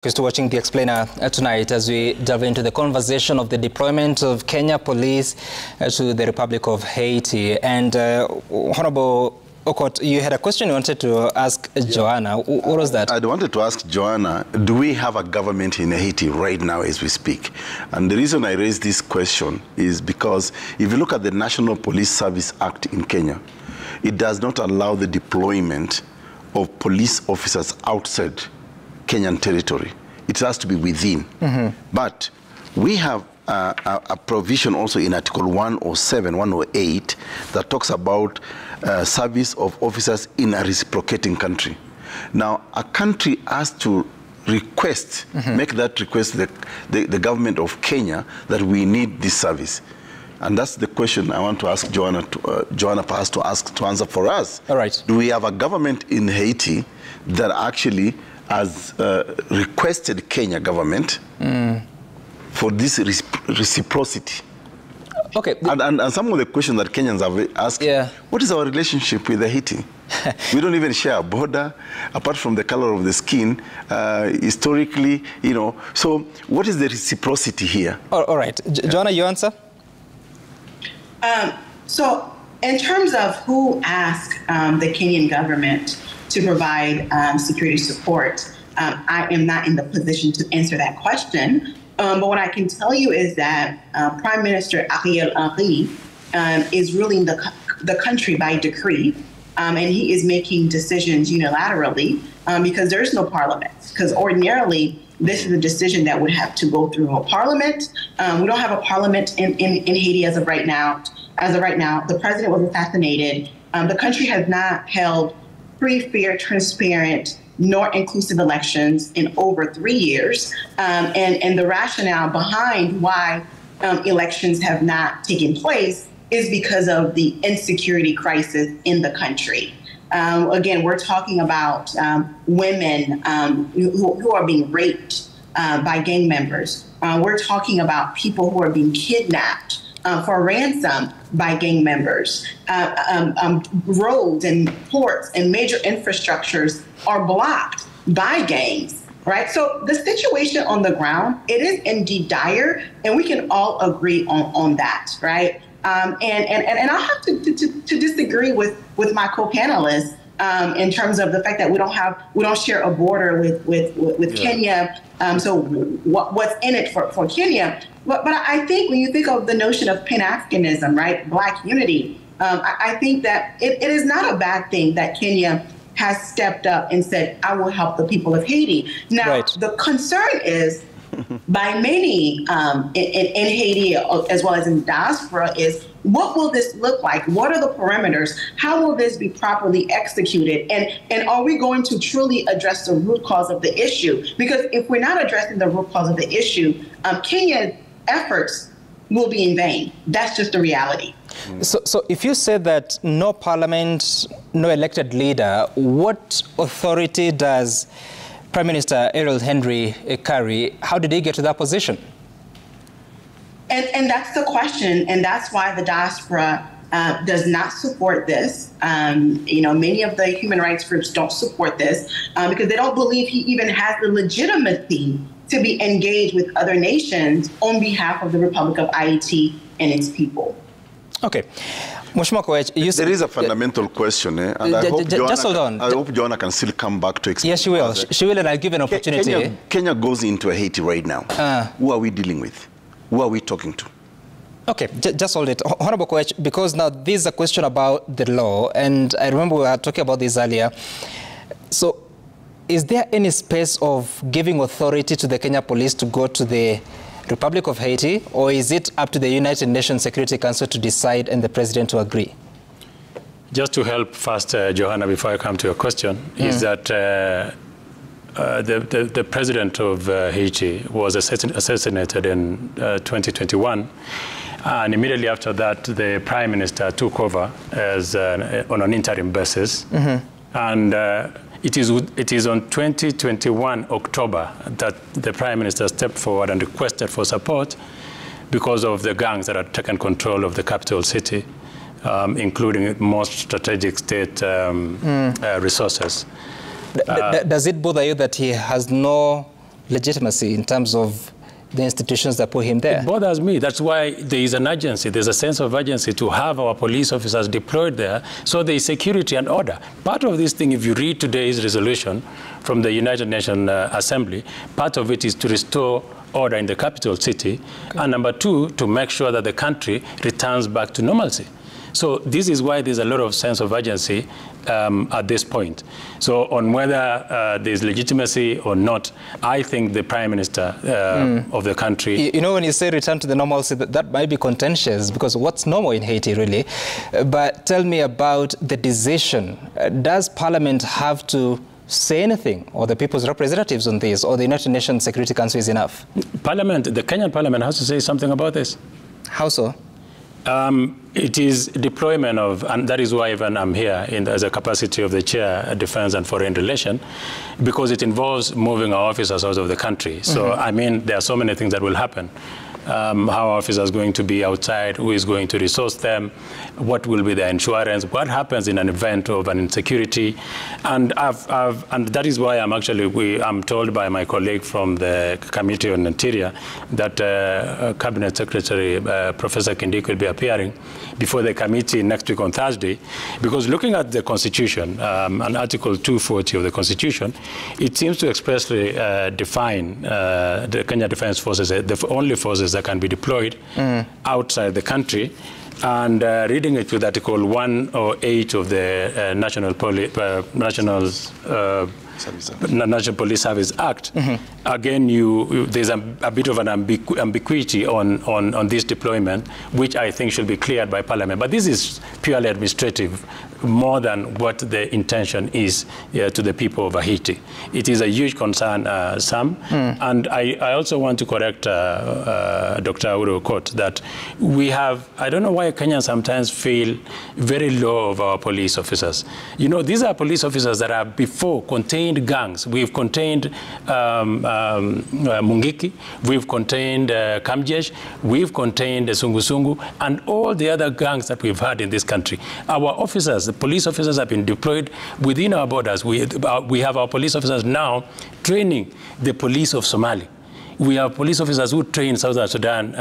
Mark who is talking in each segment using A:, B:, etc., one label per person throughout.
A: Is to watching The Explainer tonight as we delve into the conversation of the deployment of Kenya police to the Republic of Haiti. And Honorable Okot, you had a question you wanted to ask Joanna. What was that?
B: I wanted to ask Joanna, do we have a government in Haiti right now as we speak? And the reason I raised this question is because if you look at the National Police Service Act in Kenya, it does not allow the deployment of police officers outside Kenyan territory. It has to be within. But we have a provision also in Article 107, 108 that talks about service of officers in a reciprocating country. Now, a country has to request, make that request the government of Kenya that we need this service. And that's the question I want to ask Joanna, Joanna perhaps to answer for us.
A: All right.
B: Do we have a government in Haiti that actually has requested Kenya government for this reciprocity?
A: Okay.
B: And some of the questions that Kenyans have asked, what is our relationship with Haiti? We don't even share a border, apart from the color of the skin, historically, you know. So what is the reciprocity here?
A: All right. Joanna, you answer?
C: So in terms of who asked the Kenyan government to provide security support, I am not in the position to answer that question. But what I can tell you is that Prime Minister Ariel Henry is ruling the country by decree, and he is making decisions unilaterally because there's no parliament. Because ordinarily, this is a decision that would have to go through a parliament. We don't have a parliament in Haiti as of right now. The president was assassinated. The country has not held free, fair, transparent, nor inclusive elections in over 3 years. And the rationale behind why elections have not taken place is because of the insecurity crisis in the country. Again, we're talking about women who are being raped by gang members. We're talking about people who are being kidnapped for ransom by gang members. Roads and ports and major infrastructures are blocked by gangs, right? So the situation on the ground, it is indeed dire, and we can all agree on that, right? And I'll have to disagree with my co-panelists in terms of the fact that we don't share a border with Kenya. So what's in it for Kenya? But I think when you think of the notion of Pan-Africanism, right, Black unity, I think that it is not a bad thing that Kenya has stepped up and said, I will help the people of Haiti. Now, the concern is by many in Haiti, as well as in diaspora, is what will this look like? What are the parameters? How will this be properly executed? And are we going to truly address the root cause of the issue? Because if we're not addressing the root cause of the issue, Kenya's efforts will be in vain. That's just the reality.
A: So if you say that no parliament, no elected leader, what authority does Prime Minister Ariel Henry carry? How did he get to that position?
C: And that's the question, and that's why the diaspora does not support this. You know, many of the human rights groups don't support this because they don't believe he even has the legitimacy to be engaged with other nations on behalf of the Republic of Haiti and its people.
A: Okay. Mheshimiwa Koech,
B: there is a fundamental question, and I hope
A: just hold on.
B: I hope Joanna can still come back to explain.
A: Yes, she will. She will, and I'll give an opportunity.
B: Kenya goes into Haiti right now. Who are we dealing with? Who are we talking to?
A: Okay, just hold it. Honorable Koech, because now this is a question about the law, and I remember we were talking about this earlier. So, is there any space of giving authority to the Kenya police to go to the Republic of Haiti, or is it up to the United Nations Security Council to decide and the president to agree?
D: Just to help first, Johanna, before I come to your question, is that the president of Haiti was assassinated in 2021, and immediately after that, the prime minister took over as on an interim basis, and it is on 2021 October that the Prime Minister stepped forward and requested for support because of the gangs that had taken control of the capital city, including most strategic state resources.
A: Does it bother you that he has no legitimacy in terms of the institutions that put him there?
D: It bothers me. That's why there is an urgency. There's a sense of urgency to have our police officers deployed there, so there is security and order. Part of this thing, if you read today's resolution from the United Nations Assembly, part of it is to restore order in the capital city, and number two, to make sure that the country returns back to normalcy. So this is why there's a lot of sense of urgency at this point. So on whether there's legitimacy or not, I think the Prime Minister of the country...
A: You know, when you say return to the normalcy, that might be contentious, because what's normal in Haiti, really? But tell me about the decision. Does Parliament have to say anything, or the people's representatives on this, or the United Nations Security Council is enough?
D: Parliament, the Kenyan Parliament has to say something about this.
A: How so?
D: It is deployment of, and that is why even I'm here as a capacity of the Chair, Defense and Foreign Relations, because it involves moving our officers out of the country. So, I mean, there are so many things that will happen. How officers are going to be outside, who is going to resource them, what will be their insurance, what happens in an event of an insecurity. And that is why I'm told by my colleague from the Committee on Interior that Cabinet Secretary Professor Kindik will be appearing before the committee next week on Thursday, because looking at the Constitution, and Article 240 of the Constitution, it seems to expressly define the Kenya Defense Forces, the only forces that can be deployed outside the country. And reading it with Article 108 of the National Police Service Act, again, there's a bit of an ambiguity on this deployment, which I think should be cleared by Parliament. But this is purely administrative, more than what the intention is to the people of Haiti. It is a huge concern, Sam. And I also want to correct Dr. Uru Koech that we have, I don't know why Kenyans sometimes feel very low of our police officers. You know, these are police officers that have before contained gangs. We've contained Mungiki, we've contained Kamjesh, we've contained Sungu, and all the other gangs that we've had in this country. Our officers, the police officers, have been deployed within our borders. We have our police officers now training the police of Somalia. We have police officers who train Southern Sudan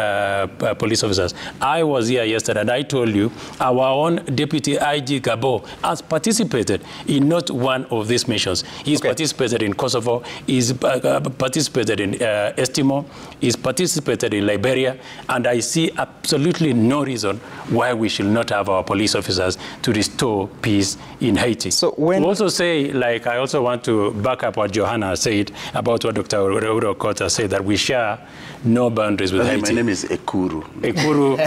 D: police officers. I was here yesterday and I told you our own Deputy IG Gabo has participated in not one of these missions. He's participated in Kosovo, he's participated in Estimo, he's participated in Liberia, and I see absolutely no reason why we should not have our police officers to restore peace in Haiti. So when... also say, like, I also want to back up what Johanna said about what Dr. Uru Koech said, that we share no boundaries with Haiti.
B: My name is Ekuru.
D: Ekuru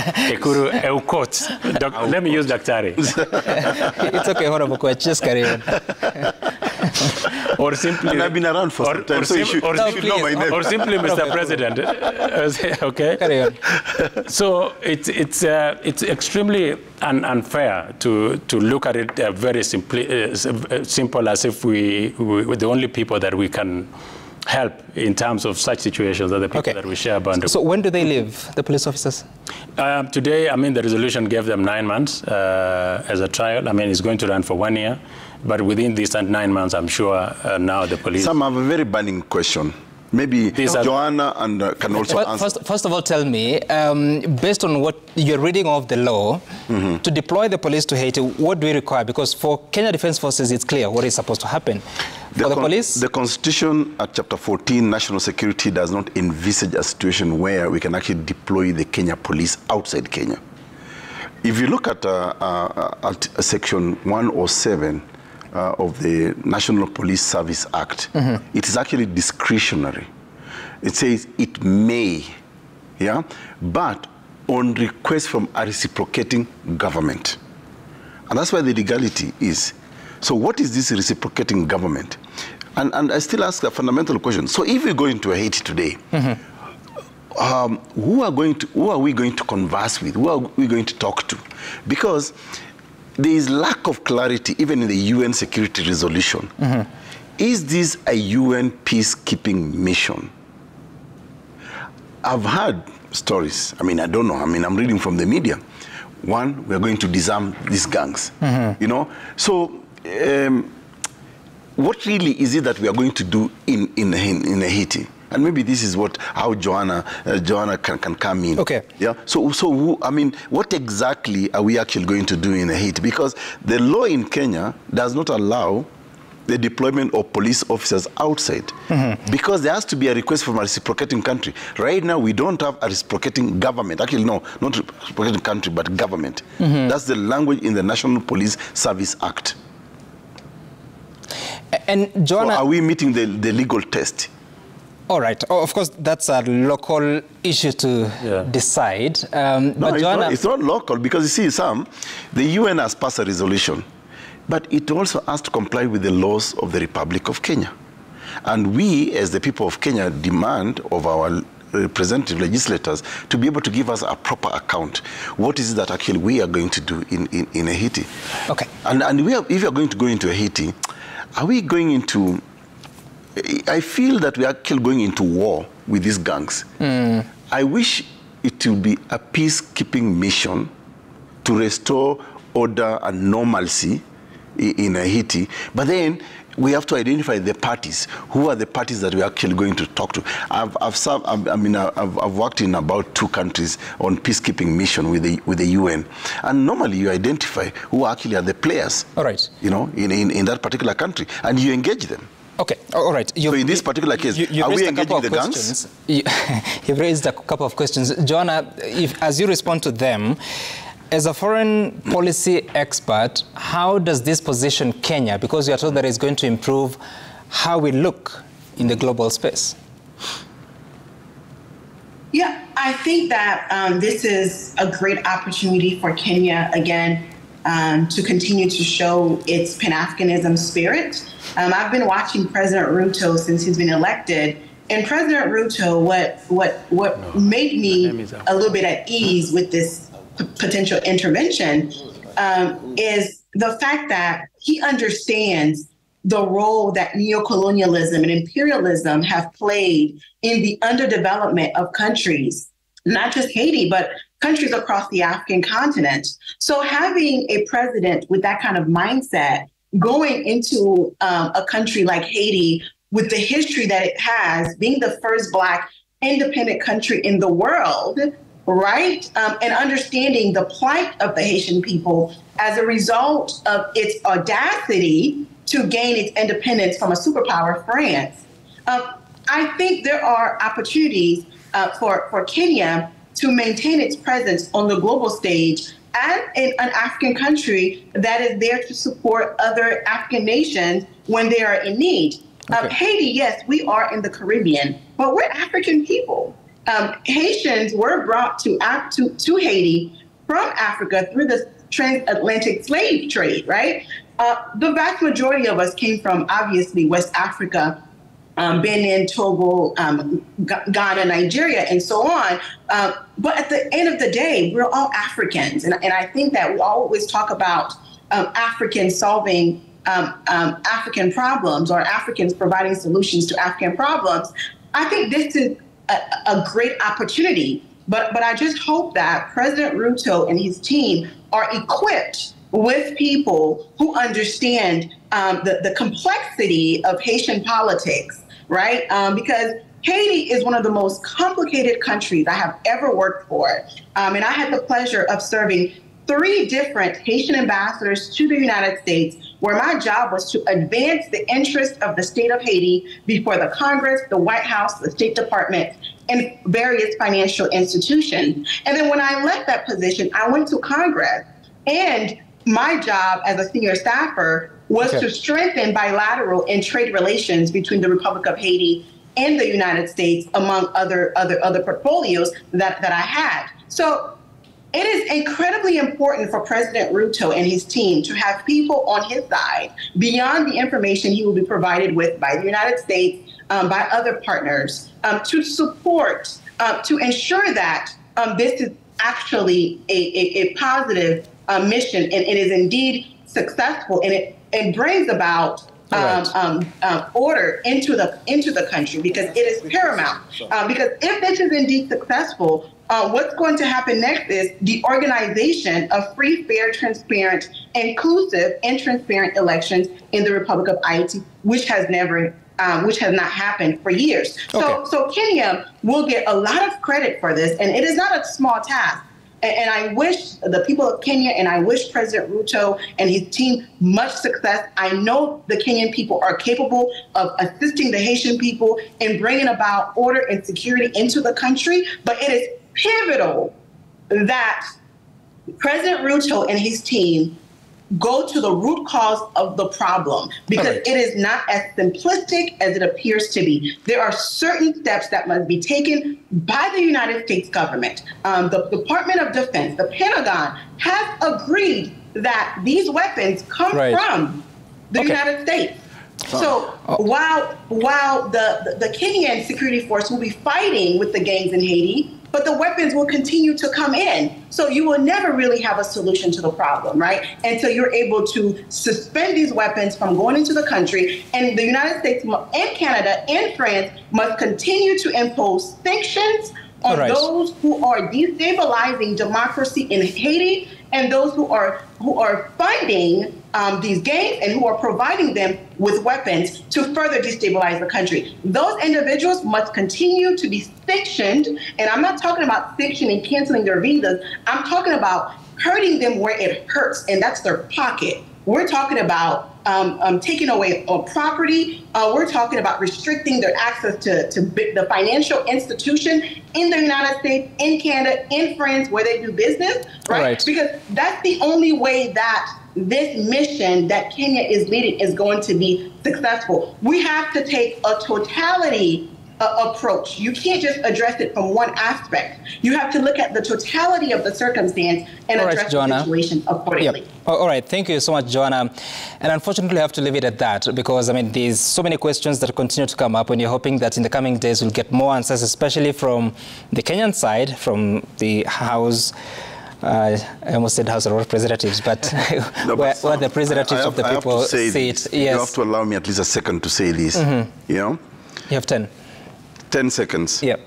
D: Eukot. Let me use Daktari.
A: It's okay, Honorable Koech, just carry on.
D: Or simply...
B: And I've been around for some time, so you should know my name.
D: Or simply Mr. President. Okay?
A: Carry on.
D: So it's extremely unfair to look at it very simple as if we're the only people that we can help in terms of such situations are the people that we share boundaries.
A: So when do they leave, the police officers?
D: Today, I mean, the resolution gave them 9 months as a trial. I mean, it's going to run for 1 year. But within these 9 months, I'm sure now the police...
B: Some have a very burning question. Maybe Joanna can also answer.
A: First of all, tell me, based on what you're reading of the law, to deploy the police to Haiti, what do we require? Because for Kenya Defense Forces, it's clear what is supposed to happen. For the police?
B: The Constitution at Chapter 14, National Security, does not envisage a situation where we can actually deploy the Kenya police outside Kenya. If you look at Section 107, of the National Police Service Act, it is actually discretionary. It says it may, but on request from a reciprocating government. And that's where the legality is. So what is this reciprocating government? And I still ask a fundamental question. So if we go into Haiti today, who are we going to converse with? Who are we going to talk to? Because there is lack of clarity even in the UN security resolution. Is this a UN peacekeeping mission? I've heard stories. I mean, I don't know. I mean, I'm reading from the media. One, we're going to disarm these gangs. You know? So what really is it that we are going to do in Haiti? And maybe this is how Joanna can come in.
A: Okay.
B: Yeah. So I mean, what exactly are we actually going to do in Haiti? Because the law in Kenya does not allow the deployment of police officers outside, because there has to be a request from a reciprocating country. Right now, we don't have a reciprocating government. Actually, no, not reciprocating country, but government. That's the language in the National Police Service Act.
A: And Joanna,
B: so are we meeting the legal test?
A: All right. Oh, of course, that's a local issue to decide.
B: No,
A: but Joanna,
B: it's not local, because you see, the UN has passed a resolution, but it also has to comply with the laws of the Republic of Kenya. And we, as the people of Kenya, demand of our representative legislators to be able to give us a proper account. What is it that actually we are going to do in Haiti?
A: Okay.
B: And if we are going to go into Haiti, are we going into... I feel that we are actually going into war with these gangs. I wish it would be a peacekeeping mission to restore order and normalcy in Haiti, but then we have to identify the parties. Who are the parties that we're actually going to talk to? I've worked in about 2 countries on peacekeeping mission with the UN, and normally you identify who actually are the players.
A: All right.
B: You know, in that particular country, and you engage them.
A: Okay, all right.
B: So in this particular case, are we engaging the gangs?
A: You've raised a couple of questions. Joanna, as you respond to them, as a foreign policy expert, how does this position Kenya, because you are told that it's going to improve how we look in the global space?
C: Yeah, I think that this is a great opportunity for Kenya, again, to continue to show its Pan-Africanism spirit. I've been watching President Ruto since he's been elected, and President Ruto, what made me a little bit at ease with this potential intervention is the fact that he understands the role that neocolonialism and imperialism have played in the underdevelopment of countries, not just Haiti, but countries across the African continent. So having a president with that kind of mindset going into a country like Haiti with the history that it has, being the first Black independent country in the world, right? And understanding the plight of the Haitian people as a result of its audacity to gain its independence from a superpower, France. I think there are opportunities for Kenya to maintain its presence on the global stage as an African country that is there to support other African nations when they are in need. Okay. Haiti, yes, we are in the Caribbean, but we're African people. Haitians were brought to Haiti from Africa through the transatlantic slave trade, right? The vast majority of us came from, obviously, West Africa, Benin, Togo, Ghana, Nigeria, and so on. But at the end of the day, we're all Africans. And I think that we always talk about Africans solving African problems, or Africans providing solutions to African problems. I think this is a great opportunity. But I just hope that President Ruto and his team are equipped with people who understand the complexity of Haitian politics, right? Because Haiti is one of the most complicated countries I have ever worked for. And I had the pleasure of serving 3 different Haitian ambassadors to the United States, where my job was to advance the interests of the state of Haiti before the Congress, the White House, the State Department, and various financial institutions. And then when I left that position, I went to Congress, and my job as a senior staffer was to strengthen bilateral and trade relations between the Republic of Haiti and the United States, among other portfolios that I had. So it is incredibly important for President Ruto and his team to have people on his side beyond the information he will be provided with by the United States, by other partners, to support, to ensure that this is actually a positive mission, and it is indeed successful, and it brings about order into the country, because it is paramount. Because if this is indeed successful, what's going to happen next is the organization of free, fair, transparent, inclusive, and transparent elections in the Republic of Haiti, which has never which has not happened for years.
A: Okay.
C: So Kenya will get a lot of credit for this, and it is not a small task. And I wish the people of Kenya and I wish President Ruto and his team much success. I know the Kenyan people are capable of assisting the Haitian people in bringing about order and security into the country, but it is pivotal that President Ruto and his team go to the root cause of the problem, because it is not as simplistic as it appears to be. There are certain steps that must be taken by the United States government. The Department of Defense, the Pentagon, has agreed that these weapons come from the United States. So while the Kenyan security force will be fighting with the gangs in Haiti, but the weapons will continue to come in. So you will never really have a solution to the problem, right? Until you're able to suspend these weapons from going into the country. And the United States and Canada and France must continue to impose sanctions on those who are destabilizing democracy in Haiti and those who are funding these gangs and who are providing them with weapons to further destabilize the country. Those individuals must continue to be sanctioned, and I'm not talking about sanctioning, canceling their visas. I'm talking about hurting them where it hurts, and that's their pocket. We're talking about taking away property. We're talking about restricting their access to the financial institution in the United States, in Canada, in France, where they do business, right? Because that's the only way that this mission that Kenya is leading is going to be successful. We have to take a totality approach. You can't just address it from one aspect. You have to look at the totality of the circumstance and address the situation accordingly.
A: Yep. All right, thank you so much, Joanna. And unfortunately, I have to leave it at that because, I mean, there's so many questions that continue to come up, and you're hoping that in the coming days we'll get more answers, especially from the Kenyan side, from the House. I almost said House of Representatives, but where the representatives of the people see it. Yes.
B: You have to allow me at least a second to say this. You know?
A: You have 10.
B: 10 seconds.
A: Yep.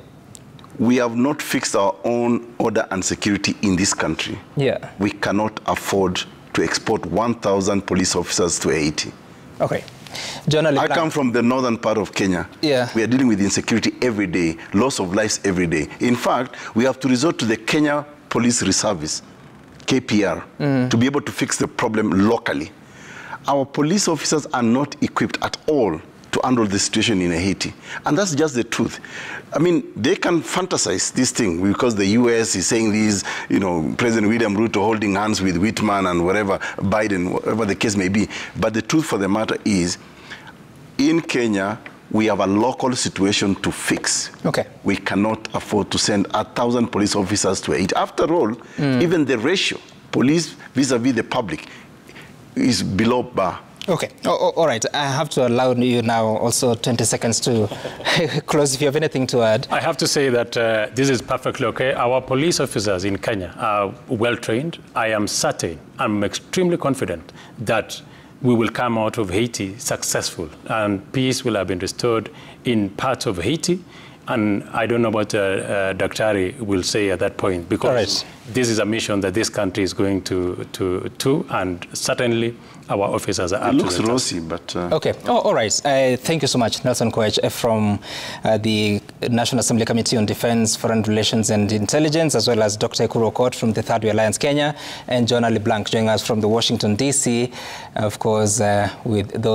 B: We have not fixed our own order and security in this country.
A: Yeah.
B: We cannot afford to export 1,000 police officers to Haiti.
A: Okay. I
B: come from the northern part of Kenya.
A: Yeah.
B: We are dealing with insecurity every day, loss of lives every day. In fact, we have to resort to the Kenya Police Reservice, KPR, to be able to fix the problem locally. Our police officers are not equipped at all to handle the situation in Haiti. And that's just the truth. I mean, they can fantasize this thing because the US is saying this, you know, President William Ruto holding hands with Whitman and whatever, Biden, whatever the case may be. But the truth for the matter is, in Kenya, we have a local situation to fix.
A: Okay.
B: We cannot afford to send 1,000 police officers to Haiti. After all, even the ratio, police vis-a-vis the public, is below bar.
A: Okay. All right. I have to allow you now also 20 seconds to close if you have anything to add.
D: I have to say that this is perfectly okay. Our police officers in Kenya are well trained. I am certain, I'm extremely confident that we will come out of Haiti successful and peace will have been restored in parts of Haiti. And I don't know what Daktari will say at that point, because this is a mission that this country is going to and certainly our officers are up to it. It
B: looks rosy, but...
A: Okay. All right. Thank you so much, Nelson Koech, from the National Assembly Committee on Defense, Foreign Relations and Intelligence, as well as Dr. Ekuru Aukot from the Third Way Alliance Kenya, and Joanna LeBlanc joining us from the Washington, D.C., of course, with those